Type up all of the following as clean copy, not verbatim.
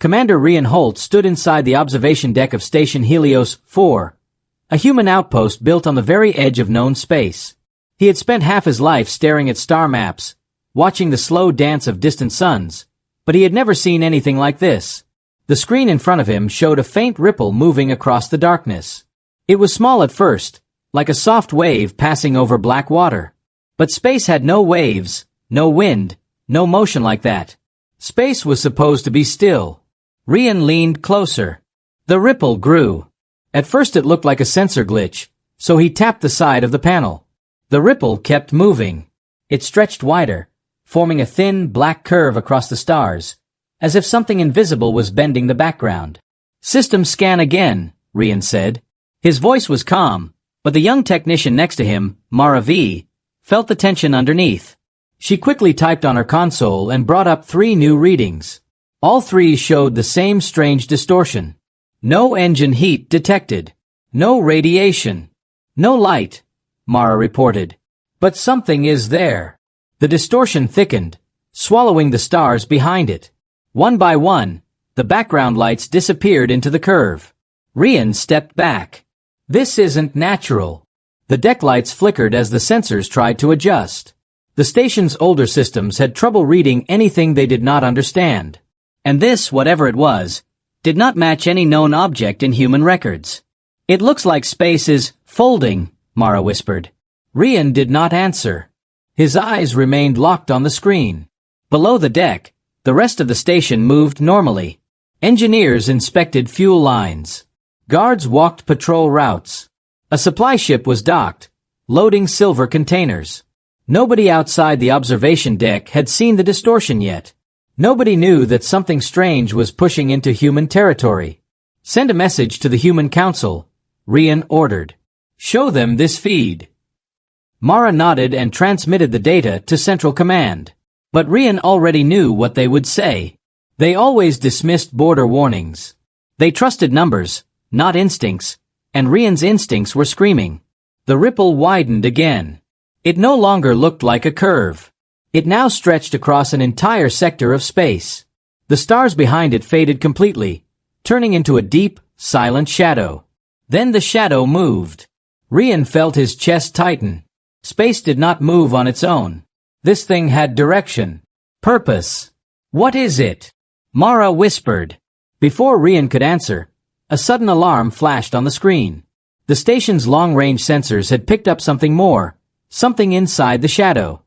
Commander Rian Holt stood inside the observation deck of Station Helios 4, a human outpost built on the very edge of known space. He had spent half his life staring at star maps, watching the slow dance of distant suns, but he had never seen anything like this. The screen in front of him showed a faint ripple moving across the darkness. It was small at first, like a soft wave passing over black water. But space had no waves, no wind, no motion like that. Space was supposed to be still. Rian leaned closer. The ripple grew. At first it looked like a sensor glitch, so he tapped the side of the panel. The ripple kept moving. It stretched wider, forming a thin, black curve across the stars, as if something invisible was bending the background. "System scan again," Rian said. His voice was calm, but the young technician next to him, Mara V, felt the tension underneath. She quickly typed on her console and brought up 3 new readings. All 3 showed the same strange distortion. No engine heat detected. No radiation. No light, Mara reported. But something is there. The distortion thickened, swallowing the stars behind it. One by one, the background lights disappeared into the curve. Rian stepped back. This isn't natural. The deck lights flickered as the sensors tried to adjust. The station's older systems had trouble reading anything they did not understand. And this, whatever it was, did not match any known object in human records. "It looks like space is folding," Mara whispered. Rian did not answer. His eyes remained locked on the screen. Below the deck, the rest of the station moved normally. Engineers inspected fuel lines. Guards walked patrol routes. A supply ship was docked, loading silver containers. Nobody outside the observation deck had seen the distortion yet. Nobody knew that something strange was pushing into human territory. "Send a message to the Human Council," Rian ordered. "Show them this feed." Mara nodded and transmitted the data to Central Command. But Rian already knew what they would say. They always dismissed border warnings. They trusted numbers, not instincts, and Rian's instincts were screaming. The ripple widened again. It no longer looked like a curve. It now stretched across an entire sector of space. The stars behind it faded completely, turning into a deep, silent shadow. Then the shadow moved. Rian felt his chest tighten. Space did not move on its own. This thing had direction. Purpose. "What is it?" Mara whispered. Before Rian could answer, a sudden alarm flashed on the screen. The station's long-range sensors had picked up something more, something inside the shadow.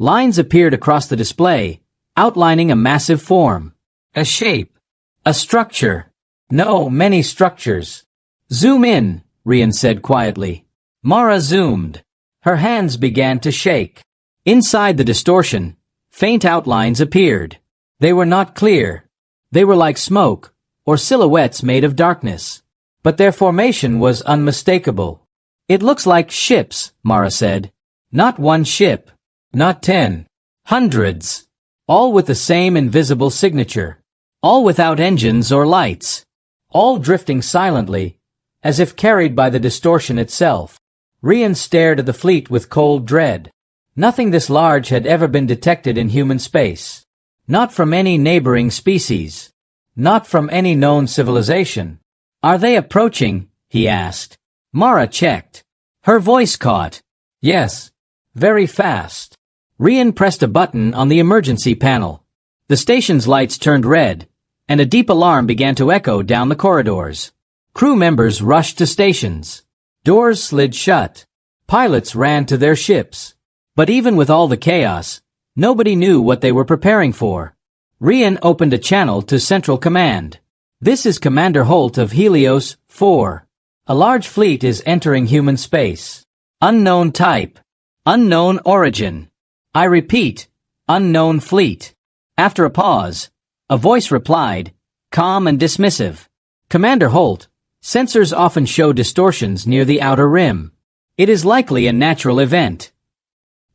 Lines appeared across the display, outlining a massive form. A shape. A structure. No, many structures. "Zoom in," Rian said quietly. Mara zoomed. Her hands began to shake. Inside the distortion, faint outlines appeared. They were not clear. They were like smoke, or silhouettes made of darkness. But their formation was unmistakable. "It looks like ships," Mara said. "Not one ship. Not 10. Hundreds. All with the same invisible signature. All without engines or lights. All drifting silently, as if carried by the distortion itself." Rian stared at the fleet with cold dread. Nothing this large had ever been detected in human space. Not from any neighboring species. Not from any known civilization. "Are they approaching?" he asked. Mara checked. Her voice caught. "Yes. Very fast." Rian pressed a button on the emergency panel. The station's lights turned red, and a deep alarm began to echo down the corridors. Crew members rushed to stations. Doors slid shut. Pilots ran to their ships. But even with all the chaos, nobody knew what they were preparing for. Rian opened a channel to Central Command. "This is Commander Holt of Helios 4. A large fleet is entering human space. Unknown type. Unknown origin. I repeat, unknown fleet." After a pause, a voice replied, calm and dismissive. "Commander Holt, sensors often show distortions near the outer rim. It is likely a natural event."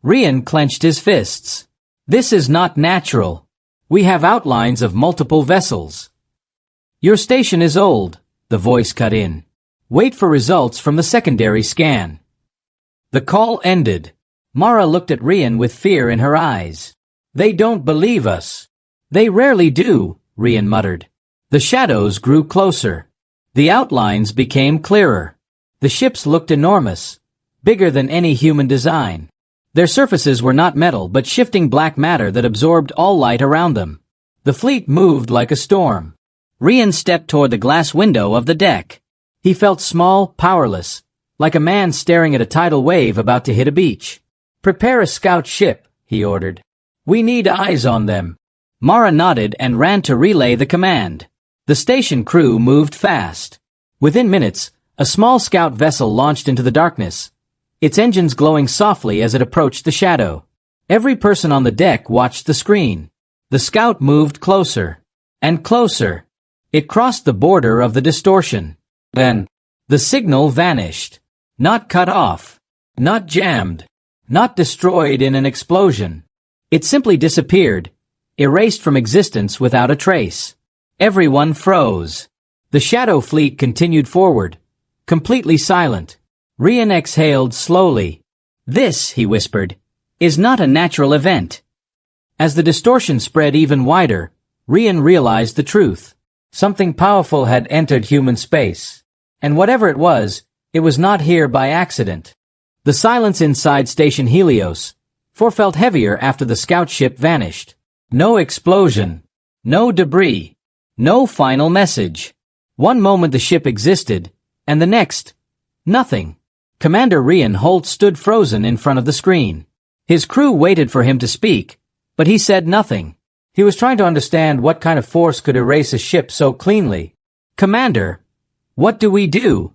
Rian clenched his fists. "This is not natural. We have outlines of multiple vessels." "Your station is old," the voice cut in. "Wait for results from the secondary scan." The call ended. Mara looked at Rian with fear in her eyes. "They don't believe us." "They rarely do," Rian muttered. The shadows grew closer. The outlines became clearer. The ships looked enormous, bigger than any human design. Their surfaces were not metal but shifting black matter that absorbed all light around them. The fleet moved like a storm. Rian stepped toward the glass window of the deck. He felt small, powerless, like a man staring at a tidal wave about to hit a beach. "Prepare a scout ship," he ordered. "We need eyes on them." Mara nodded and ran to relay the command. The station crew moved fast. Within minutes, a small scout vessel launched into the darkness, its engines glowing softly as it approached the shadow. Every person on the deck watched the screen. The scout moved closer and closer. It crossed the border of the distortion. Then, the signal vanished. Not cut off. Not jammed. Not destroyed in an explosion. It simply disappeared, erased from existence without a trace. Everyone froze. The shadow fleet continued forward, completely silent. Rian exhaled slowly. "This," he whispered, "is not a natural event." As the distortion spread even wider, Rian realized the truth. Something powerful had entered human space. And whatever it was not here by accident. The silence inside Station Helios 4 felt heavier after the scout ship vanished. No explosion. No debris. No final message. One moment the ship existed, and the next, nothing. Commander Rian Holt stood frozen in front of the screen. His crew waited for him to speak, but he said nothing. He was trying to understand what kind of force could erase a ship so cleanly. "Commander, what do we do?"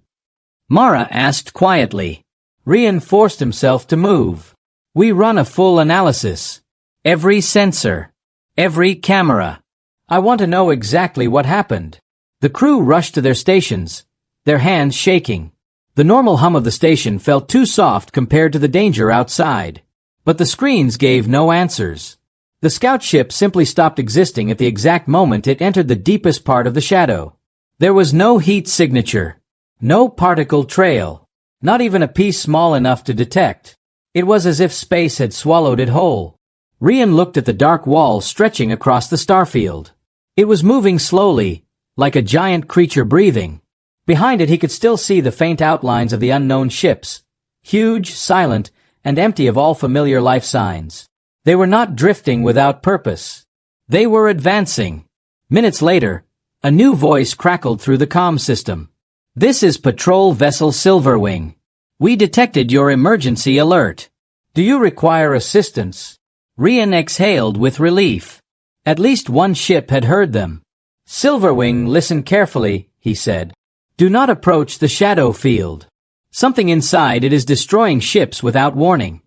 Mara asked quietly. Rian forced himself to move. "We run a full analysis. Every sensor. Every camera. I want to know exactly what happened." The crew rushed to their stations, their hands shaking. The normal hum of the station felt too soft compared to the danger outside. But the screens gave no answers. The scout ship simply stopped existing at the exact moment it entered the deepest part of the shadow. There was no heat signature. No particle trail. Not even a piece small enough to detect. It was as if space had swallowed it whole. Rian looked at the dark wall stretching across the starfield. It was moving slowly, like a giant creature breathing. Behind it he could still see the faint outlines of the unknown ships, huge, silent, and empty of all familiar life signs. They were not drifting without purpose. They were advancing. Minutes later, a new voice crackled through the comm system. "This is Patrol Vessel Silverwing. We detected your emergency alert. Do you require assistance?" Rian exhaled with relief. At least one ship had heard them. "Silverwing, listen carefully," he said. "Do not approach the shadow field. Something inside it is destroying ships without warning."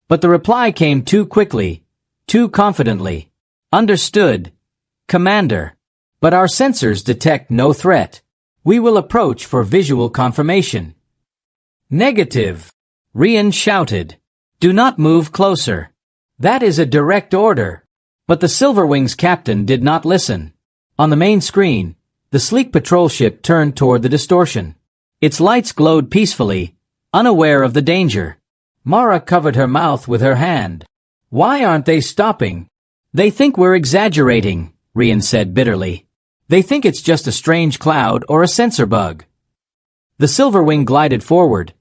But the reply came too quickly, too confidently. "Understood, Commander. But our sensors detect no threat. We will approach for visual confirmation." "Negative," Rian shouted. "Do not move closer. That is a direct order." But the Silverwing's captain did not listen. On the main screen, the sleek patrol ship turned toward the distortion. Its lights glowed peacefully, unaware of the danger. Mara covered her mouth with her hand. "Why aren't they stopping?" "They think we're exaggerating," Rian said bitterly. "They think it's just a strange cloud or a sensor bug." The Silverwing glided forward,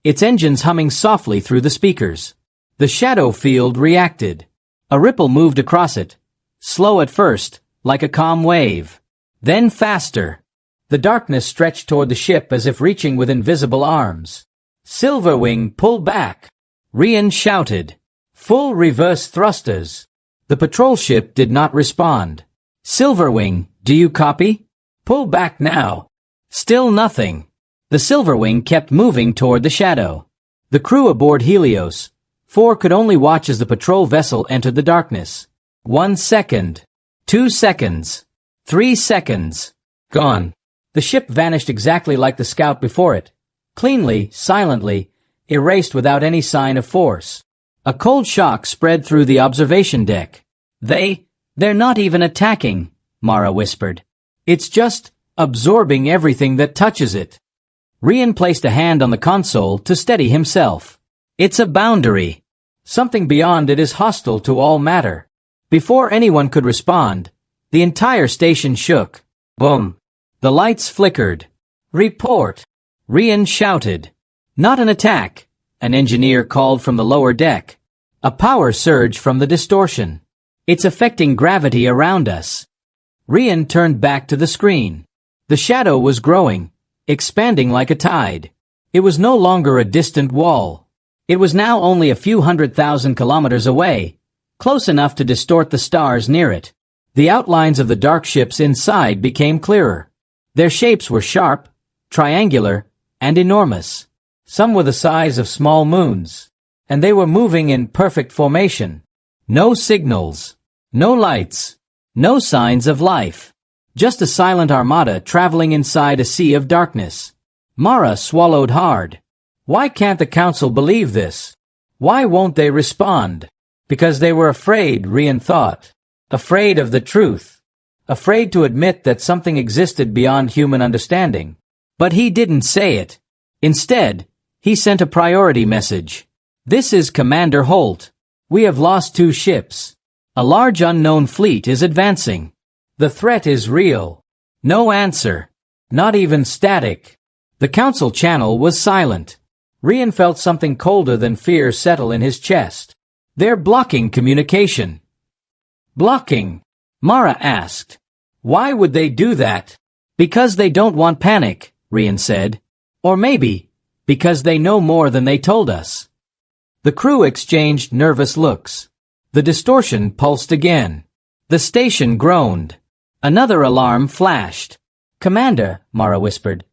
its engines humming softly through the speakers. The shadow field reacted. A ripple moved across it, slow at first, like a calm wave. Then faster. The darkness stretched toward the ship as if reaching with invisible arms. "Silverwing, pull back!" Rian shouted. "Full reverse thrusters." The patrol ship did not respond. "Silverwing, do you copy? Pull back now." Still nothing. The Silverwing kept moving toward the shadow. The crew aboard Helios 4 could only watch as the patrol vessel entered the darkness. 1 second. 2 seconds. 3 seconds. Gone. The ship vanished exactly like the scout before it. Cleanly, silently, erased without any sign of force. A cold shock spread through the observation deck. They're not even attacking," Mara whispered. "It's just absorbing everything that touches it." Rian placed a hand on the console to steady himself. "It's a boundary. Something beyond it is hostile to all matter." Before anyone could respond, the entire station shook. Boom. The lights flickered. Report. Rian shouted. Not an attack, an engineer called from the lower deck. A power surge from the distortion. It's affecting gravity around us. Rian turned back to the screen. The shadow was growing, expanding like a tide. It was no longer a distant wall. It was now only a few 100,000 kilometers away, close enough to distort the stars near it. The outlines of the dark ships inside became clearer. Their shapes were sharp, triangular, and enormous. Some were the size of small moons, and they were moving in perfect formation. No signals, no lights, no signs of life. Just a silent armada traveling inside a sea of darkness. Mara swallowed hard. Why can't the council believe this? Why won't they respond? Because they were afraid, Rian thought. Afraid of the truth. Afraid to admit that something existed beyond human understanding. But he didn't say it. Instead, he sent a priority message. This is Commander Holt. We have lost 2 ships. A large unknown fleet is advancing. The threat is real. No answer. Not even static. The council channel was silent. Rian felt something colder than fear settle in his chest. They're blocking communication. Blocking? Mara asked. Why would they do that? Because they don't want panic, Rian said. Or maybe, because they know more than they told us. The crew exchanged nervous looks. The distortion pulsed again. The station groaned. Another alarm flashed. Commander, Mara whispered.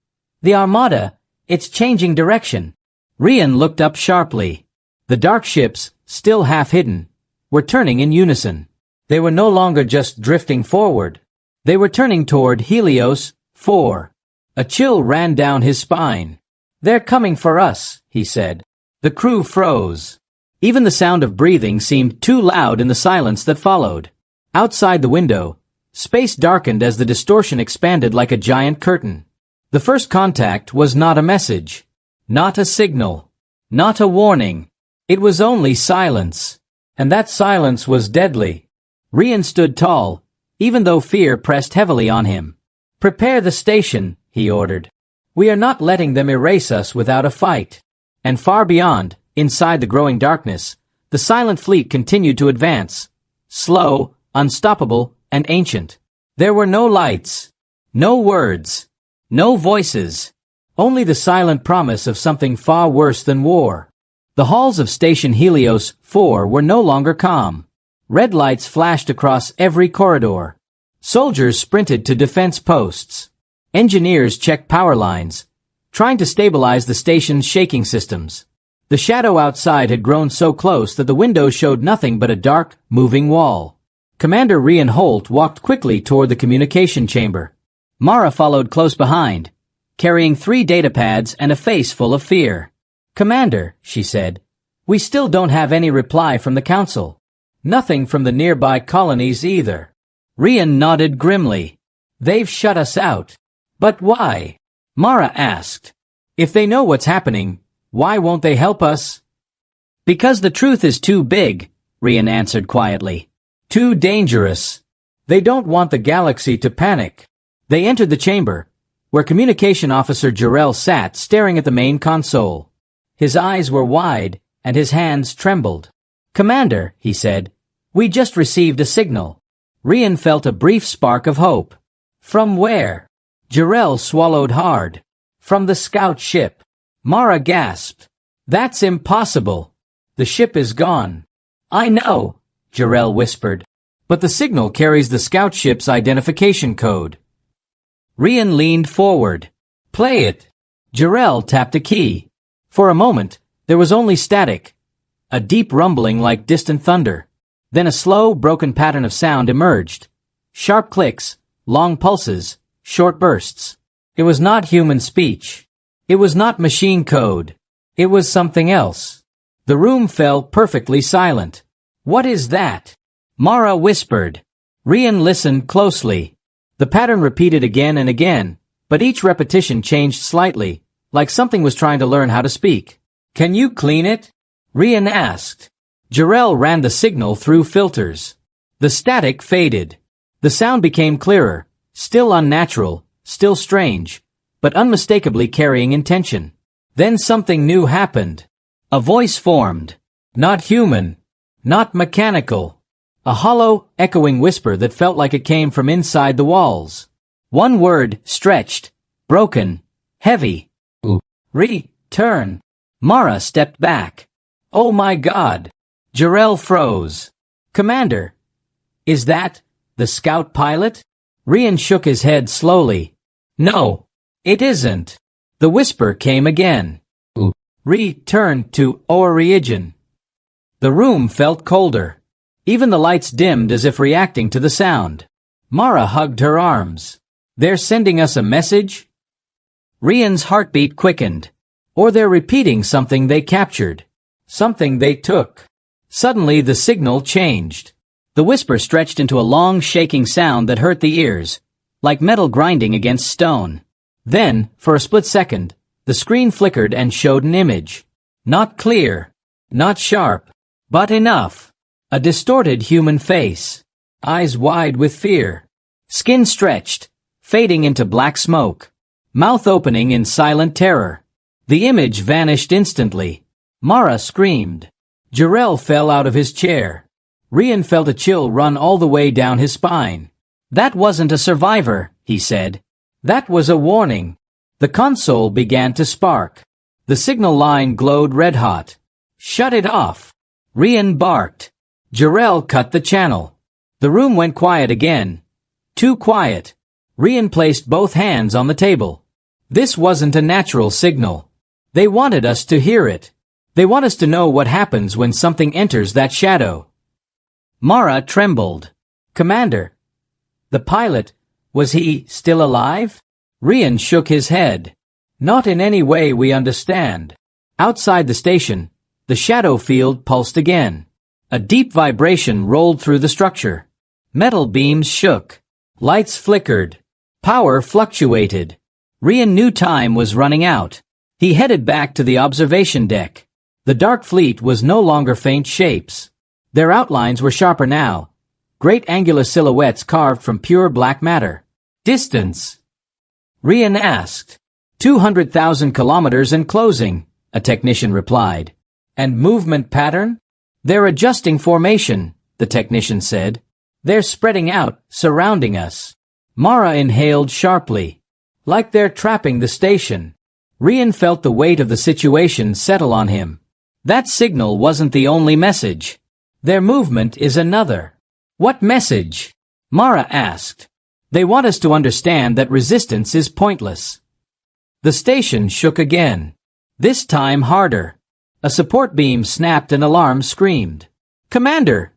The Armada, it's changing direction. Rian looked up sharply. The dark ships, still half hidden, were turning in unison. They were no longer just drifting forward. They were turning toward Helios 4. A chill ran down his spine. They're coming for us, he said. The crew froze. Even the sound of breathing seemed too loud in the silence that followed. Outside the window, space darkened as the distortion expanded like a giant curtain. The first contact was not a message, not a signal, not a warning. It was only silence. And that silence was deadly. Rian stood tall, even though fear pressed heavily on him. Prepare the station, he ordered. We are not letting them erase us without a fight. And far beyond, inside the growing darkness, the silent fleet continued to advance. Slow, unstoppable, and ancient. There were no lights, no words, no voices. Only the silent promise of something far worse than war. The halls of Station Helios 4 were no longer calm. Red lights flashed across every corridor. Soldiers sprinted to defense posts. Engineers checked power lines, trying to stabilize the station's shaking systems. The shadow outside had grown so close that the windows showed nothing but a dark, moving wall. Commander Rian Holt walked quickly toward the communication chamber. Mara followed close behind, carrying 3 datapads and a face full of fear. Commander, she said, we still don't have any reply from the council. Nothing from the nearby colonies either. Rian nodded grimly. They've shut us out. But why? Mara asked. If they know what's happening, why won't they help us? Because the truth is too big, Rian answered quietly. Too dangerous. They don't want the galaxy to panic. They entered the chamber, where Communication Officer Jarrell sat staring at the main console. His eyes were wide, and his hands trembled. Commander, he said, we just received a signal. Rian felt a brief spark of hope. From where? Jarrell swallowed hard. From the scout ship. Mara gasped. That's impossible. The ship is gone. I know, Jarrell whispered. But the signal carries the scout ship's identification code. Rian leaned forward. Play it. Jarrell tapped a key. For a moment, there was only static. A deep rumbling like distant thunder. Then a slow, broken pattern of sound emerged. Sharp clicks, long pulses, short bursts. It was not human speech. It was not machine code. It was something else. The room fell perfectly silent. What is that? Mara whispered. Rian listened closely. The pattern repeated again and again, but each repetition changed slightly, like something was trying to learn how to speak. Can you clean it? Rian asked. Jarrell ran the signal through filters. The static faded. The sound became clearer, Still unnatural, still strange, but unmistakably carrying intention. Then something new happened. A voice formed. Not human. Not mechanical. A hollow, echoing whisper that felt like it came from inside the walls. One word, stretched, broken, heavy. Return. Mara stepped back. Oh my God. Jarrell froze. Commander. Is that the scout pilot? Rian shook his head slowly. No, it isn't. The whisper came again. Return to Origin. The room felt colder. Even the lights dimmed as if reacting to the sound. Mara hugged her arms. They're sending us a message? Rian's heartbeat quickened. Or they're repeating something they captured. Something they took. Suddenly the signal changed. The whisper stretched into a long shaking sound that hurt the ears, like metal grinding against stone. Then, for a split second, the screen flickered and showed an image. Not clear, not sharp, but enough. A distorted human face. Eyes wide with fear. Skin stretched, fading into black smoke. Mouth opening in silent terror. The image vanished instantly. Mara screamed. Jarrell fell out of his chair. Rian felt a chill run all the way down his spine. That wasn't a survivor, he said. That was a warning. The console began to spark. The signal line glowed red-hot. Shut it off. Rian barked. Jarrell cut the channel. The room went quiet again. Too quiet. Rian placed both hands on the table. This wasn't a natural signal. They wanted us to hear it. They want us to know what happens when something enters that shadow. Mara trembled. Commander. The pilot, was he still alive? Rian shook his head. Not in any way we understand. Outside the station, the shadow field pulsed again. A deep vibration rolled through the structure. Metal beams shook. Lights flickered. Power fluctuated. Rian knew time was running out. He headed back to the observation deck. The dark fleet was no longer faint shapes. Their outlines were sharper now. Great angular silhouettes carved from pure black matter. Distance? Rian asked. 200,000 kilometers and closing, a technician replied. And movement pattern? They're adjusting formation, the technician said. They're spreading out, surrounding us. Mara inhaled sharply. Like they're trapping the station. Rian felt the weight of the situation settle on him. That signal wasn't the only message. Their movement is another. What message? Mara asked. They want us to understand that resistance is pointless. The station shook again. This time harder. A support beam snapped and alarm screamed. Commander!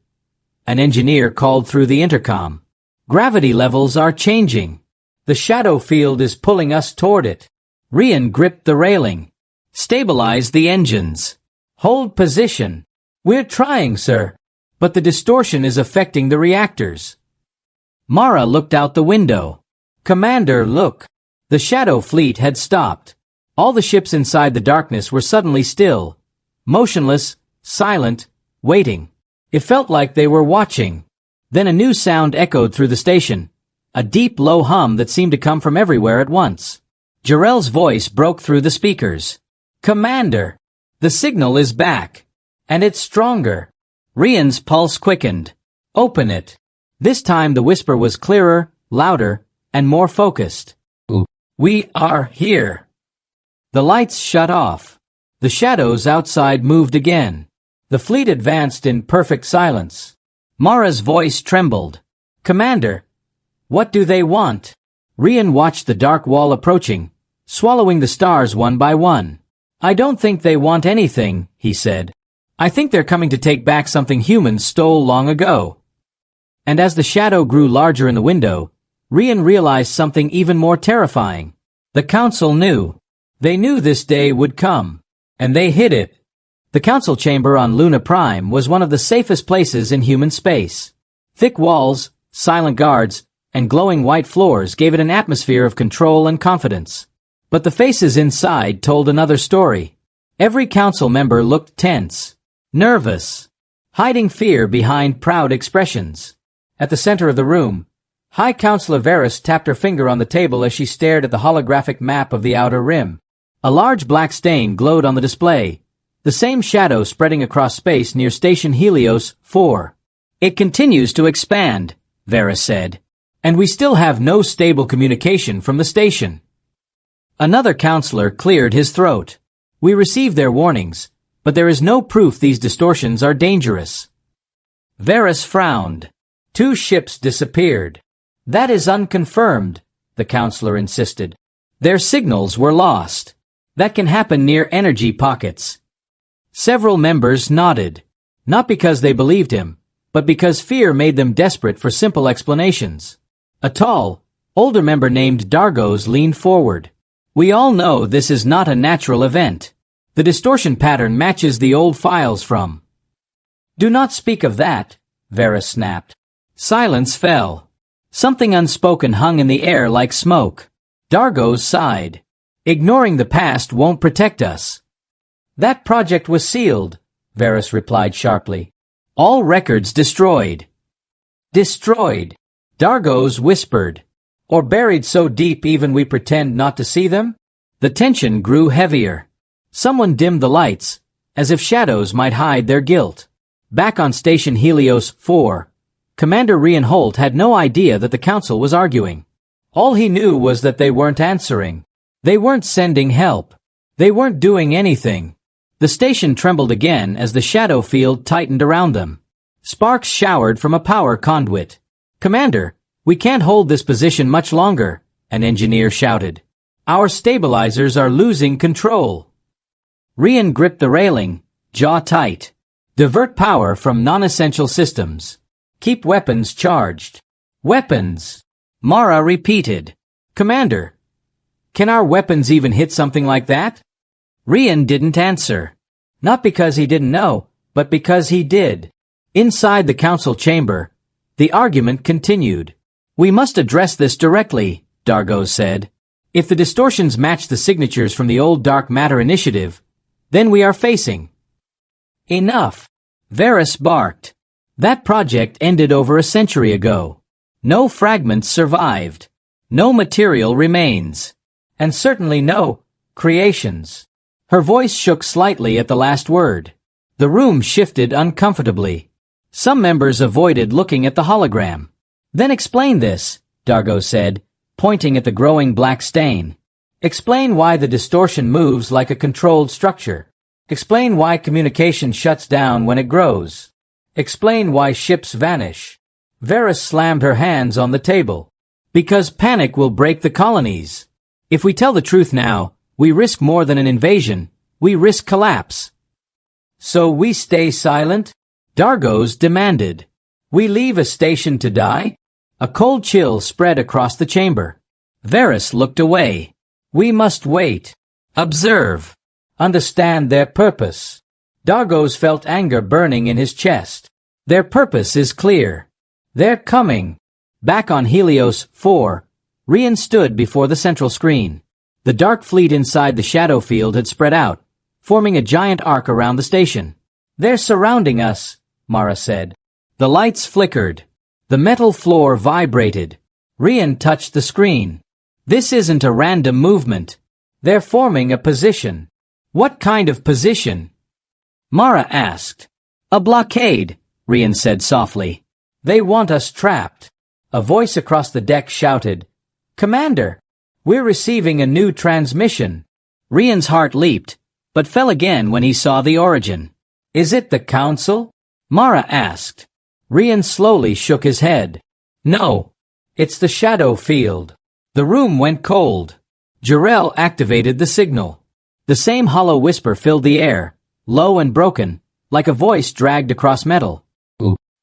An engineer called through the intercom. Gravity levels are changing. The shadow field is pulling us toward it. Rian gripped the railing. Stabilize the engines. Hold position. We're trying, sir. But the distortion is affecting the reactors. Mara looked out the window. Commander, look. The shadow fleet had stopped. All the ships inside the darkness were suddenly still. Motionless, silent, waiting. It felt like they were watching. Then a new sound echoed through the station. A deep, low hum that seemed to come from everywhere at once. Jarrell's voice broke through the speakers. Commander! The signal is back. And it's stronger. Rian's pulse quickened. Open it. This time the whisper was clearer, louder, and more focused. We are here. The lights shut off. The shadows outside moved again. The fleet advanced in perfect silence. Mara's voice trembled. Commander, what do they want? Rian watched the dark wall approaching, swallowing the stars one by one. I don't think they want anything, he said. I think they're coming to take back something humans stole long ago. And as the shadow grew larger in the window, Rian realized something even more terrifying. The Council knew. They knew this day would come. And they hid it. The Council chamber on Luna Prime was one of the safest places in human space. Thick walls, silent guards, and glowing white floors gave it an atmosphere of control and confidence. But the faces inside told another story. Every council member looked tense, nervous, hiding fear behind proud expressions. At the center of the room, High Counselor Varys tapped her finger on the table as she stared at the holographic map of the outer rim. A large black stain glowed on the display, the same shadow spreading across space near Station Helios 4. It continues to expand, Varys said. And we still have no stable communication from the station. Another counselor cleared his throat. We received their warnings, but there is no proof these distortions are dangerous. Varys frowned. 2 ships disappeared. That is unconfirmed, the counselor insisted. Their signals were lost. That can happen near energy pockets. Several members nodded, not because they believed him, but because fear made them desperate for simple explanations. A tall, older member named Dargos leaned forward. We all know this is not a natural event. The distortion pattern matches the old files from. Do not speak of that, Varys snapped. Silence fell. Something unspoken hung in the air like smoke. Dargos sighed. Ignoring the past won't protect us. That project was sealed, Varys replied sharply. All records destroyed. Destroyed, Dargos whispered. Or buried so deep even we pretend not to see them? The tension grew heavier. Someone dimmed the lights, as if shadows might hide their guilt. Back on Station Helios 4, Commander Rian Holt had no idea that the council was arguing. All he knew was that they weren't answering. They weren't sending help. They weren't doing anything. The station trembled again as the shadow field tightened around them. Sparks showered from a power conduit. Commander, we can't hold this position much longer, an engineer shouted. Our stabilizers are losing control. Rian gripped the railing, jaw tight. Divert power from non-essential systems. Keep weapons charged. Weapons, Mara repeated. Commander, can our weapons even hit something like that? Rian didn't answer. Not because he didn't know, but because he did. Inside the council chamber, the argument continued. We must address this directly, Dargos said. If the distortions match the signatures from the old Dark Matter Initiative, then we are facing. Enough, Varys barked. That project ended over a century ago. No fragments survived. No material remains. And certainly no creations. Her voice shook slightly at the last word. The room shifted uncomfortably. Some members avoided looking at the hologram. Then explain this, Dargos said, pointing at the growing black stain. Explain why the distortion moves like a controlled structure. Explain why communication shuts down when it grows. Explain why ships vanish. Varys slammed her hands on the table. Because panic will break the colonies. If we tell the truth now, we risk more than an invasion. We risk collapse. So we stay silent? Dargos demanded. We leave a station to die? A cold chill spread across the chamber. Varys looked away. We must wait. Observe. Understand their purpose. Dargos felt anger burning in his chest. Their purpose is clear. They're coming. Back on Helios 4, Rian stood before the central screen. The dark fleet inside the shadow field had spread out, forming a giant arc around the station. They're surrounding us, Mara said. The lights flickered. The metal floor vibrated. Rian touched the screen. This isn't a random movement. They're forming a position. What kind of position? Mara asked. A blockade, Rian said softly. They want us trapped. A voice across the deck shouted, Commander, we're receiving a new transmission. Rian's heart leaped, but fell again when he saw the origin. Is it the Council? Mara asked. Rian slowly shook his head. No, it's the shadow field. The room went cold. Jarrell activated the signal. The same hollow whisper filled the air, low and broken, like a voice dragged across metal.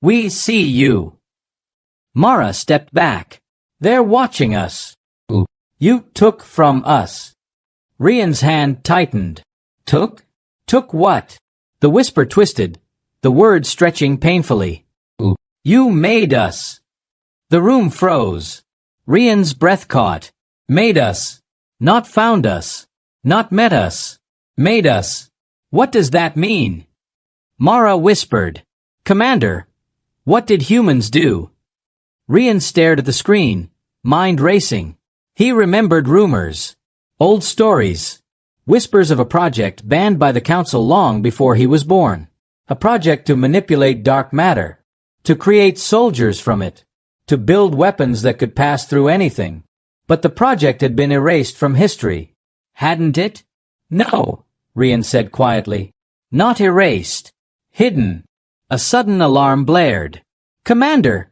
We see you. Mara stepped back. They're watching us. You took from us. Rian's hand tightened. Took? Took what? The whisper twisted, the words stretching painfully. You made us. The room froze. Rian's breath caught. Made us. Not found us. Not met us. Made us. What does that mean? Mara whispered. Commander, what did humans do? Rian stared at the screen, mind racing. He remembered rumors, old stories, whispers of a project banned by the council long before he was born. A project to manipulate dark matter, to create soldiers from it, to build weapons that could pass through anything. But the project had been erased from history. Hadn't it? No, Rian said quietly. Not erased. Hidden. A sudden alarm blared. Commander!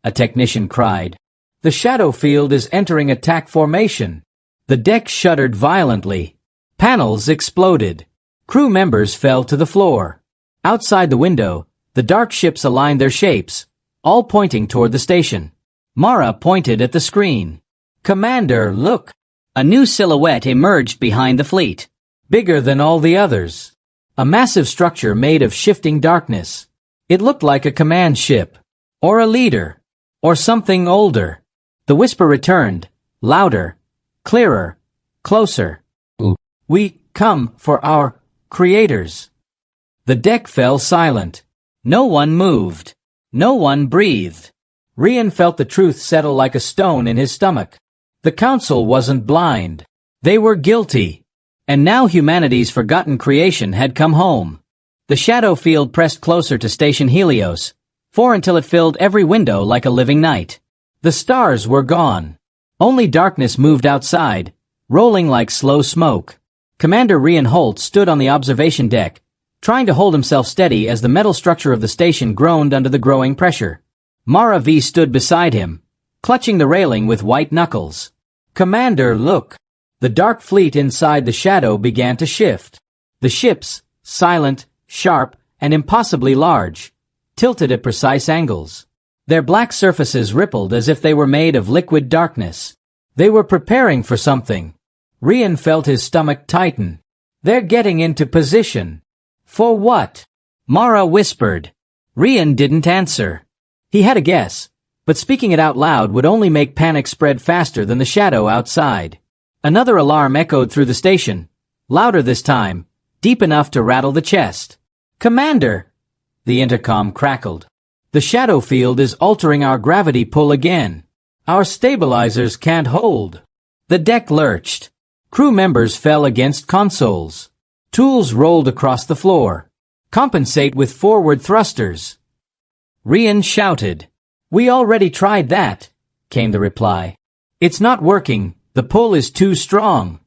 A technician cried. The shadow field is entering attack formation. The deck shuddered violently. Panels exploded. Crew members fell to the floor. Outside the window, the dark ships aligned their shapes, all pointing toward the station. Mara pointed at the screen. Commander, look! A new silhouette emerged behind the fleet. Bigger than all the others. A massive structure made of shifting darkness. It looked like a command ship. Or a leader. Or something older. The whisper returned, louder, clearer, closer. We come for our creators. The deck fell silent. No one moved. No one breathed. Rian felt the truth settle like a stone in his stomach. The council wasn't blind. They were guilty. And now humanity's forgotten creation had come home. The shadow field pressed closer to Station Helios, until it filled every window like a living night. The stars were gone. Only darkness moved outside, rolling like slow smoke. Commander Rian Holt stood on the observation deck, trying to hold himself steady as the metal structure of the station groaned under the growing pressure. Mara V stood beside him, clutching the railing with white knuckles. Commander, look! The dark fleet inside the shadow began to shift. The ships, silent, sharp, and impossibly large, tilted at precise angles. Their black surfaces rippled as if they were made of liquid darkness. They were preparing for something. Rian felt his stomach tighten. They're getting into position. For what? Mara whispered. Rian didn't answer. He had a guess, but speaking it out loud would only make panic spread faster than the shadow outside. Another alarm echoed through the station, louder this time, deep enough to rattle the chest. Commander! The intercom crackled. The shadow field is altering our gravity pull again. Our stabilizers can't hold. The deck lurched. Crew members fell against consoles. Tools rolled across the floor. Compensate with forward thrusters. Rian shouted. We already tried that, came the reply. It's not working. The pull is too strong.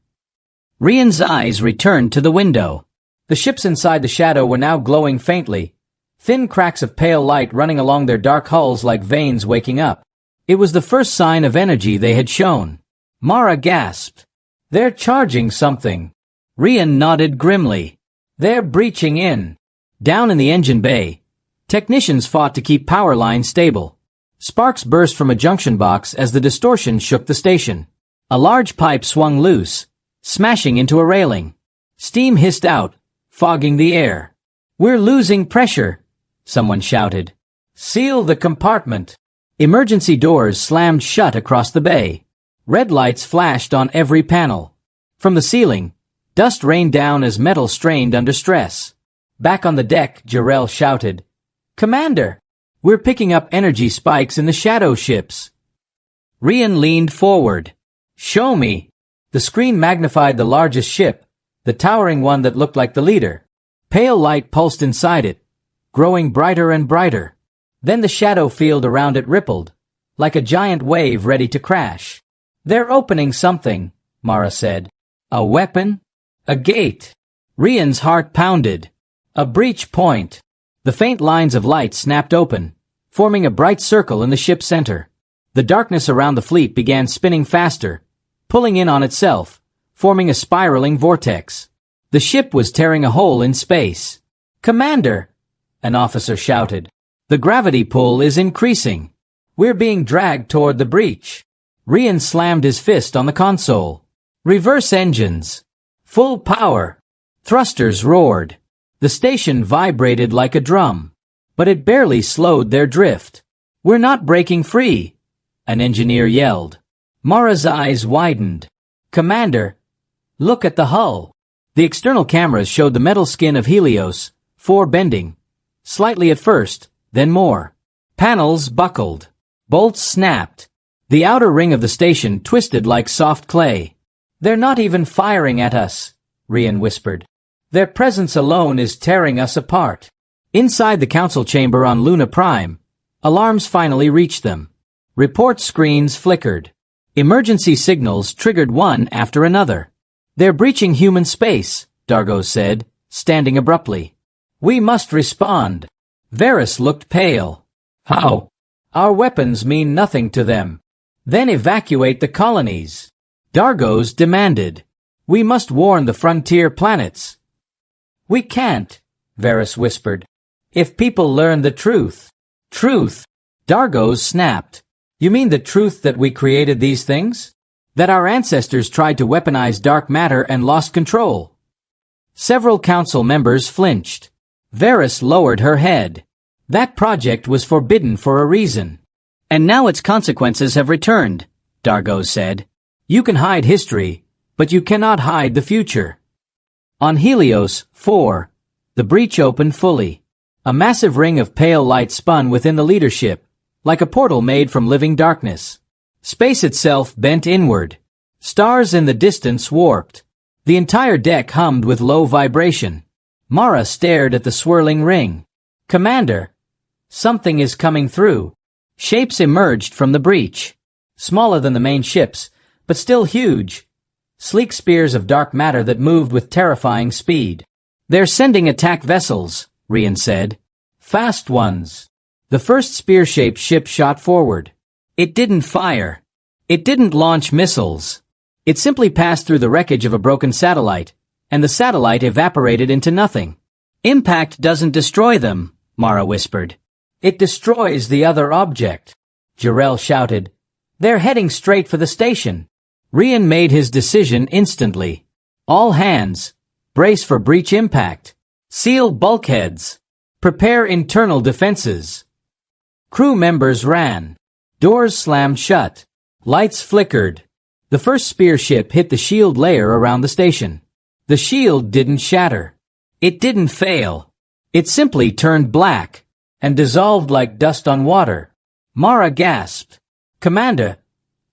Rian's eyes returned to the window. The ships inside the shadow were now glowing faintly, thin cracks of pale light running along their dark hulls like veins waking up. It was the first sign of energy they had shown. Mara gasped. They're charging something. Rian nodded grimly. They're breaching in. Down in the engine bay, technicians fought to keep power lines stable. Sparks burst from a junction box as the distortion shook the station. A large pipe swung loose, smashing into a railing. Steam hissed out, fogging the air. We're losing pressure, someone shouted. Seal the compartment. Emergency doors slammed shut across the bay. Red lights flashed on every panel. From the ceiling, dust rained down as metal strained under stress. Back on the deck, Jarrell shouted, Commander, we're picking up energy spikes in the shadow ships. Rian leaned forward. Show me. The screen magnified the largest ship, the towering one that looked like the leader. Pale light pulsed inside it, growing brighter and brighter. Then the shadow field around it rippled, like a giant wave ready to crash. They're opening something, Mara said. A weapon? A gate. Rian's heart pounded. A breach point. The faint lines of light snapped open, forming a bright circle in the ship's center. The darkness around the fleet began spinning faster, pulling in on itself, forming a spiraling vortex. The ship was tearing a hole in space. Commander! An officer shouted. The gravity pull is increasing. We're being dragged toward the breach. Rian slammed his fist on the console. Reverse engines. Full power. Thrusters roared. The station vibrated like a drum. But it barely slowed their drift. We're not breaking free, an engineer yelled. Mara's eyes widened. Commander, look at the hull. The external cameras showed the metal skin of Helios, 4 bending. Slightly at first, then more. Panels buckled. Bolts snapped. The outer ring of the station twisted like soft clay. "They're not even firing at us," Rian whispered. "Their presence alone is tearing us apart." Inside the council chamber on Luna Prime, alarms finally reached them. Report screens flickered. Emergency signals triggered one after another. "They're breaching human space," Dargo said, standing abruptly. "We must respond." Varys looked pale. "How?" "Our weapons mean nothing to them." "Then evacuate the colonies," Dargos demanded. "We must warn the frontier planets." "We can't," Varys whispered. "If people learn the truth." "Truth?" Dargos snapped. "You mean the truth that we created these things? That our ancestors tried to weaponize dark matter and lost control?" Several council members flinched. Varys lowered her head. "That project was forbidden for a reason. And now its consequences have returned," Dargo said. "You can hide history, but you cannot hide the future." On Helios 4, the breach opened fully. A massive ring of pale light spun within the leadership, like a portal made from living darkness. Space itself bent inward. Stars in the distance warped. The entire deck hummed with low vibration. Mara stared at the swirling ring. "Commander, something is coming through." Shapes emerged from the breach. Smaller than the main ships, but still huge. Sleek spears of dark matter that moved with terrifying speed. "They're sending attack vessels," Rian said. "Fast ones." The first spear-shaped ship shot forward. It didn't fire. It didn't launch missiles. It simply passed through the wreckage of a broken satellite, and the satellite evaporated into nothing. "Impact doesn't destroy them," Mara whispered. "It destroys the other object," Jarrell shouted. "They're heading straight for the station." Rian made his decision instantly. "All hands, brace for breach impact. Seal bulkheads. Prepare internal defenses." Crew members ran. Doors slammed shut. Lights flickered. The first spear ship hit the shield layer around the station. The shield didn't shatter. It didn't fail. It simply turned black and dissolved like dust on water. Mara gasped. "Commander,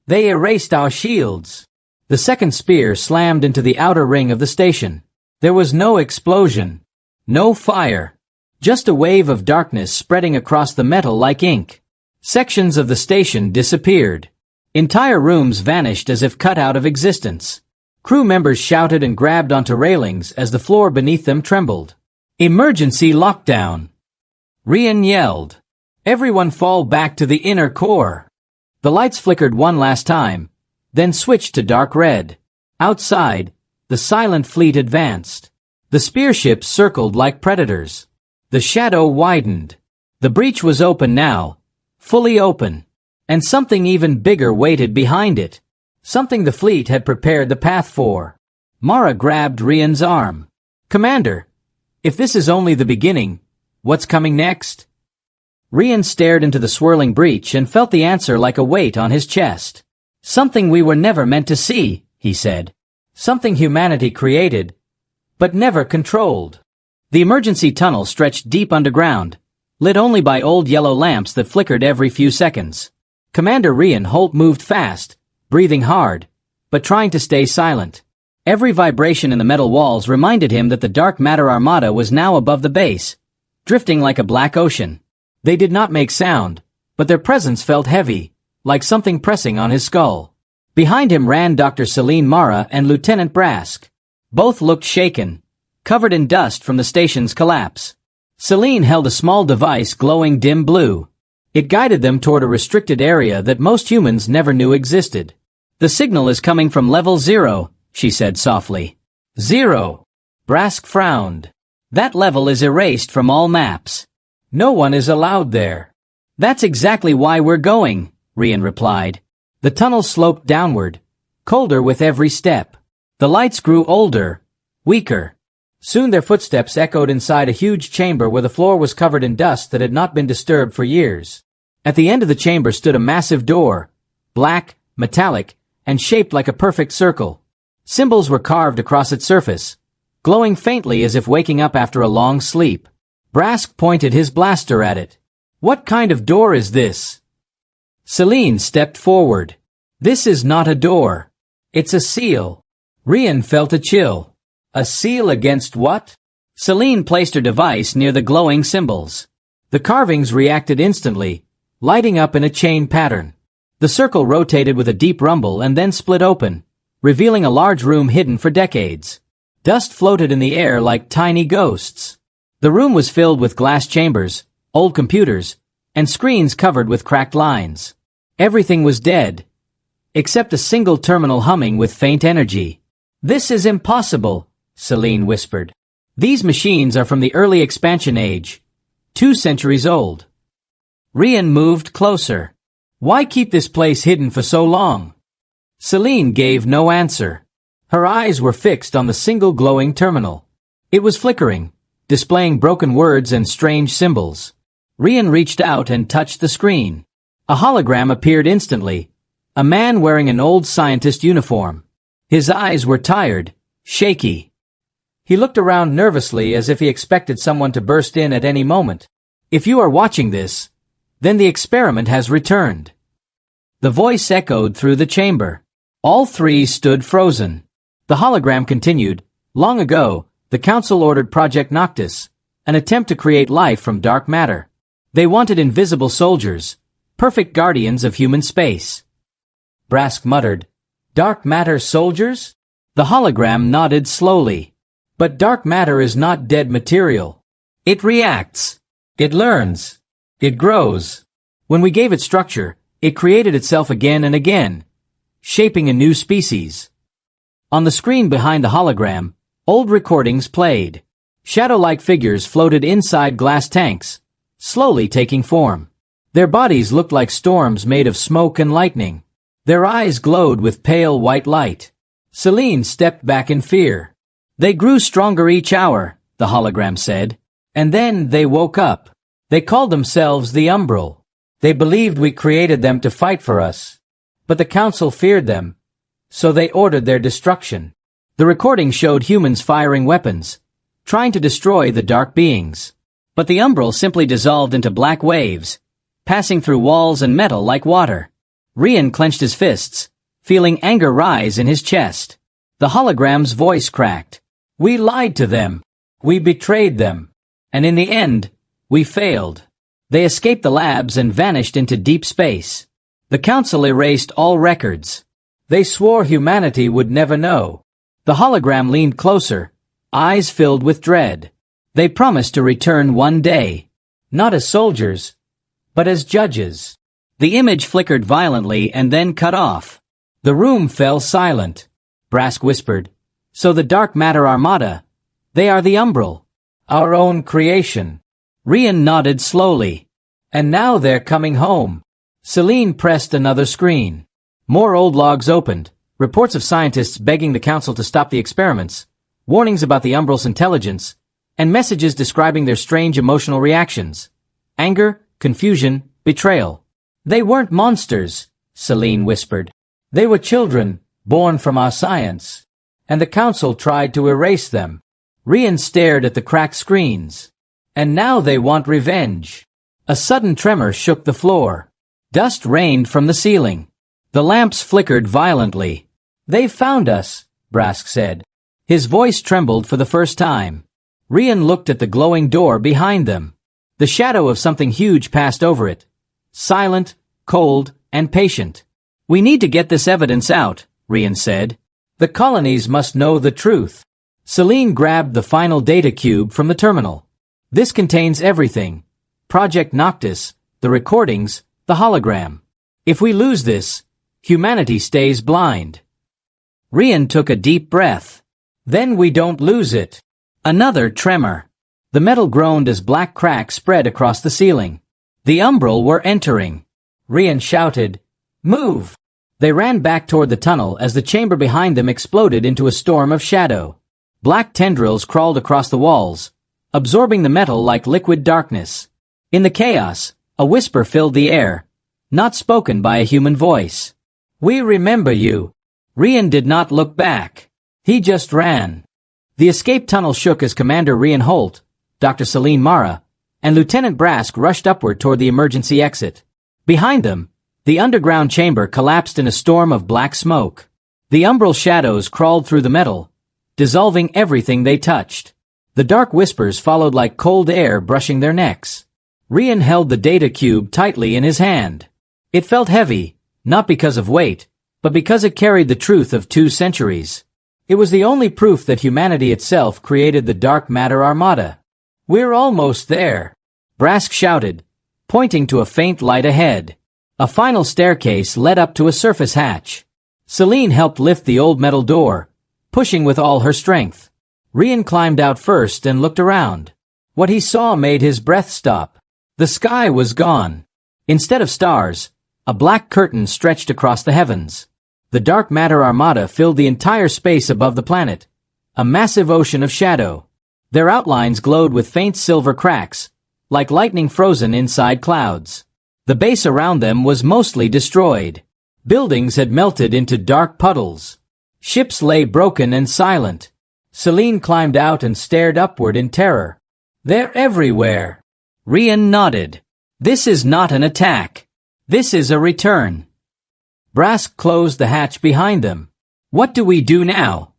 they erased our shields." The second spear slammed into the outer ring of the station. There was no explosion. No fire. Just a wave of darkness spreading across the metal like ink. Sections of the station disappeared. Entire rooms vanished as if cut out of existence. Crew members shouted and grabbed onto railings as the floor beneath them trembled. "Emergency lockdown!" Rian yelled. "Everyone fall back to the inner core." The lights flickered one last time, then switched to dark red. Outside, the silent fleet advanced. The spear ships circled like predators. The shadow widened. The breach was open now, fully open. And something even bigger waited behind it. Something the fleet had prepared the path for. Mara grabbed Rian's arm. "Commander, if this is only the beginning, what's coming next?" Rian stared into the swirling breach and felt the answer like a weight on his chest. "Something we were never meant to see," he said. "Something humanity created, but never controlled." The emergency tunnel stretched deep underground, lit only by old yellow lamps that flickered every few seconds. Commander Rian Holt moved fast, breathing hard, but trying to stay silent. Every vibration in the metal walls reminded him that the Dark Matter Armada was now above the base, drifting like a black ocean. They did not make sound, but their presence felt heavy, like something pressing on his skull. Behind him ran Dr. Celine Mara and Lieutenant Brask. Both looked shaken, covered in dust from the station's collapse. Celine held a small device glowing dim blue. It guided them toward a restricted area that most humans never knew existed. "The signal is coming from level 0, she said softly. 0. Brask frowned. "That level is erased from all maps. No one is allowed there." "That's exactly why we're going," Rian replied. The tunnel sloped downward, colder with every step. The lights grew older, weaker. Soon their footsteps echoed inside a huge chamber where the floor was covered in dust that had not been disturbed for years. At the end of the chamber stood a massive door, black, metallic, and shaped like a perfect circle. Symbols were carved across its surface, glowing faintly as if waking up after a long sleep. Brask pointed his blaster at it. "What kind of door is this?" Celine stepped forward. This is not a door. It's a seal. Rian felt a chill. A seal against what? Celine placed her device near the glowing symbols. The carvings reacted instantly, lighting up in a chain pattern. The circle rotated with a deep rumble and then split open, revealing a large room hidden for decades. Dust floated in the air like tiny ghosts. The room was filled with glass chambers, old computers, and screens covered with cracked lines. Everything was dead, except a single terminal humming with faint energy. This is impossible, Celine whispered. These machines are from the early expansion age, 2 centuries old. Rian moved closer. Why keep this place hidden for so long? Celine gave no answer. Her eyes were fixed on the single glowing terminal. It was flickering, displaying broken words and strange symbols. Rian reached out and touched the screen. A hologram appeared instantly, a man wearing an old scientist uniform. His eyes were tired, shaky. He looked around nervously as if he expected someone to burst in at any moment. If you are watching this, then the experiment has returned. The voice echoed through the chamber. All 3 stood frozen. The hologram continued. Long ago, the Council ordered Project Noctis, an attempt to create life from dark matter. They wanted invisible soldiers, perfect guardians of human space. Brask muttered, Dark matter soldiers? The hologram nodded slowly. But dark matter is not dead material. It reacts. It learns. It grows. When we gave it structure, it created itself again and again, shaping a new species. On the screen behind the hologram, old recordings played. Shadow-like figures floated inside glass tanks, slowly taking form. Their bodies looked like storms made of smoke and lightning. Their eyes glowed with pale white light. Celine stepped back in fear. They grew stronger each hour, the hologram said. And then they woke up. They called themselves the Umbral. They believed we created them to fight for us. But the Council feared them, so they ordered their destruction. The recording showed humans firing weapons, trying to destroy the dark beings. But the Umbral simply dissolved into black waves, passing through walls and metal like water. Rian clenched his fists, feeling anger rise in his chest. The hologram's voice cracked. We lied to them. We betrayed them. And in the end, we failed. They escaped the labs and vanished into deep space. The Council erased all records. They swore humanity would never know. The hologram leaned closer, eyes filled with dread. They promised to return one day, not as soldiers, but as judges. The image flickered violently and then cut off. The room fell silent. Brask whispered, So the Dark Matter Armada, they are the Umbral, our own creation. Rian nodded slowly. And now they're coming home. Celine pressed another screen. More old logs opened, reports of scientists begging the Council to stop the experiments, warnings about the Umbral's intelligence, and messages describing their strange emotional reactions. Anger, confusion, betrayal. They weren't monsters, Celine whispered. They were children, born from our science. And the Council tried to erase them. Rian stared at the cracked screens. And now they want revenge. A sudden tremor shook the floor. Dust rained from the ceiling. The lamps flickered violently. They found us, Brask said. His voice trembled for the first time. Rian looked at the glowing door behind them. The shadow of something huge passed over it. Silent, cold, and patient. We need to get this evidence out, Rian said. The colonies must know the truth. Celine grabbed the final data cube from the terminal. This contains everything. Project Noctis, the recordings, the hologram. If we lose this, humanity stays blind. Rian took a deep breath. Then we don't lose it. Another tremor. The metal groaned as black cracks spread across the ceiling. The Umbral were entering. Rian shouted, Move! They ran back toward the tunnel as the chamber behind them exploded into a storm of shadow. Black tendrils crawled across the walls, absorbing the metal like liquid darkness. In the chaos, a whisper filled the air, not spoken by a human voice. We remember you. Rian did not look back. He just ran. The escape tunnel shook as Commander Rian Holt, Dr. Celine Mara, and Lieutenant Brask rushed upward toward the emergency exit. Behind them, The underground chamber collapsed in a storm of black smoke. The umbral shadows crawled through the metal, dissolving everything they touched. The dark whispers followed like cold air brushing their necks. Rian held the data cube tightly in his hand. It felt heavy, not because of weight, but because it carried the truth of 2 centuries. It was the only proof that humanity itself created the Dark Matter Armada. "We're almost there," Brask shouted, pointing to a faint light ahead. A final staircase led up to a surface hatch. Celine helped lift the old metal door, pushing with all her strength. Rian climbed out first and looked around. What he saw made his breath stop. The sky was gone. Instead of stars, a black curtain stretched across the heavens. The Dark Matter Armada filled the entire space above the planet, a massive ocean of shadow. Their outlines glowed with faint silver cracks, like lightning frozen inside clouds. The base around them was mostly destroyed. Buildings had melted into dark puddles. Ships lay broken and silent. Celine climbed out and stared upward in terror. "They're everywhere." Rian nodded. "This is not an attack. This is a return." Brask closed the hatch behind them. "What do we do now?"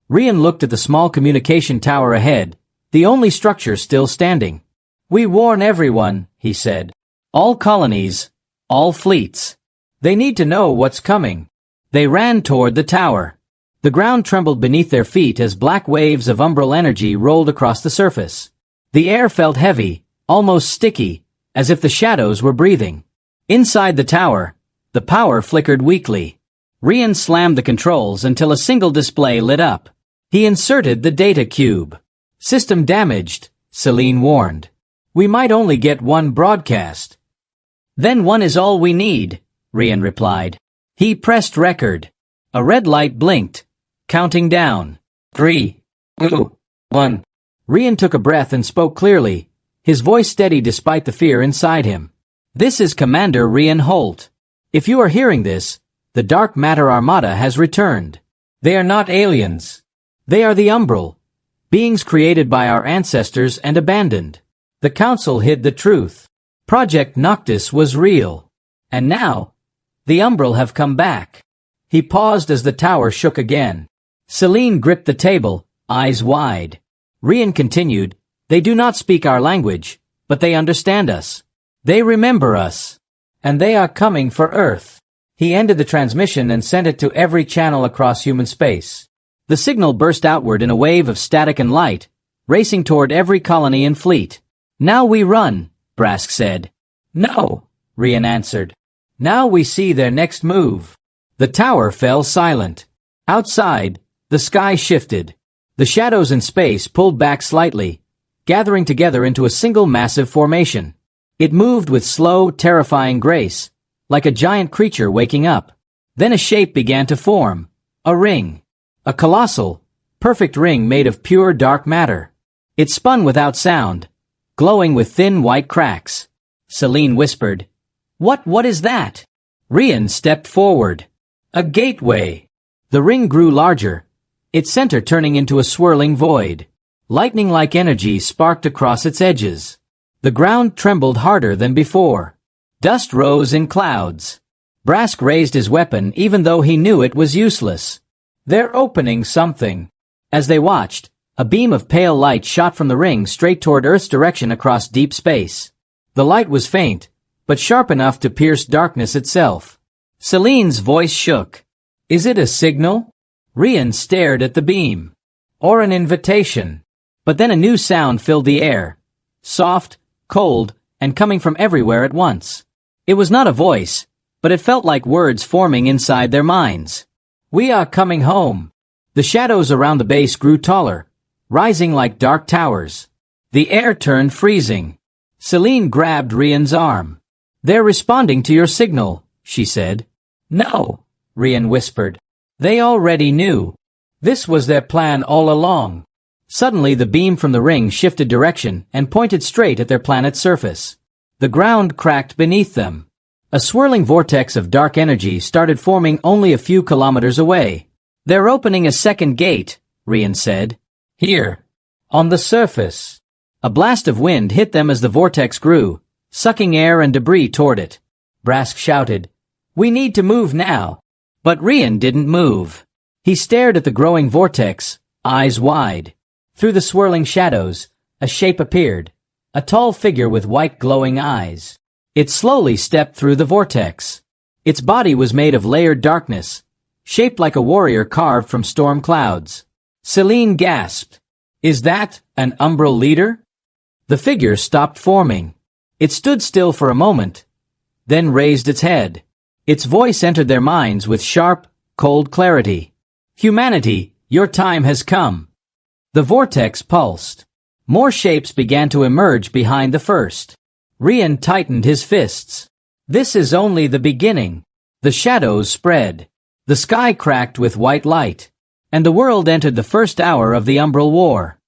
Rian looked at the small communication tower ahead, the only structure still standing. "We warn everyone," he said. "All colonies, all fleets. They need to know what's coming." They ran toward the tower. The ground trembled beneath their feet as black waves of umbral energy rolled across the surface. The air felt heavy, almost sticky, as if the shadows were breathing. Inside the tower, the power flickered weakly. Rian slammed the controls until a single display lit up. He inserted the data cube. "System damaged," Celine warned. "We might only get one broadcast." "Then one is all we need," Rian replied. He pressed record. A red light blinked, counting down. 3, 2, 1. Rian took a breath and spoke clearly, his voice steady despite the fear inside him. "This is Commander Rian Holt. If you are hearing this, the Dark Matter Armada has returned. They are not aliens. They are the Umbral, beings created by our ancestors and abandoned. The Council hid the truth. Project Noctis was real. And now, the Umbral have come back." He paused as the tower shook again. Celine gripped the table, eyes wide. Rian continued, "They do not speak our language, but they understand us. They remember us. And they are coming for Earth." He ended the transmission and sent it to every channel across human space. The signal burst outward in a wave of static and light, racing toward every colony and fleet. "Now we run," Brask said. "No," Rian answered. "Now we see their next move." The tower fell silent. Outside, the sky shifted. The shadows in space pulled back slightly, gathering together into a single massive formation. It moved with slow, terrifying grace, like a giant creature waking up. Then a shape began to form. A ring. A colossal, perfect ring made of pure dark matter. It spun without sound, glowing with thin white cracks. Celine whispered, What is that?" Rian stepped forward. "A gateway." The ring grew larger, its center turning into a swirling void. Lightning-like energy sparked across its edges. The ground trembled harder than before. Dust rose in clouds. Brask raised his weapon even though he knew it was useless. "They're opening something." As they watched, a beam of pale light shot from the ring straight toward Earth's direction across deep space. The light was faint, but sharp enough to pierce darkness itself. Celine's voice shook. "Is it a signal?" Rian stared at the beam. "Or an invitation?" But then a new sound filled the air. Soft, cold, and coming from everywhere at once. It was not a voice, but it felt like words forming inside their minds. "We are coming home." The shadows around the base grew taller, rising like dark towers. The air turned freezing. Celine grabbed Rian's arm. "They're responding to your signal," she said. "No," Rian whispered. "They already knew. This was their plan all along." Suddenly the beam from the ring shifted direction and pointed straight at their planet's surface. The ground cracked beneath them. A swirling vortex of dark energy started forming only a few kilometers away. "They're opening a second gate," Rian said. "Here. On the surface." A blast of wind hit them as the vortex grew, sucking air and debris toward it. Brask shouted, We need to move now. But Rian didn't move. He stared at the growing vortex, eyes wide. Through the swirling shadows, a shape appeared, a tall figure with white glowing eyes. It slowly stepped through the vortex. Its body was made of layered darkness, shaped like a warrior carved from storm clouds. Celine gasped. Is that an umbral leader? The figure stopped forming. It stood still for a moment, then raised its head. Its voice entered their minds with sharp, cold clarity. Humanity, your time has come. The vortex pulsed. More shapes began to emerge behind the first. Rian tightened his fists. This is only the beginning. The shadows spread. The sky cracked with white light. And the world entered the first hour of the Umbral War.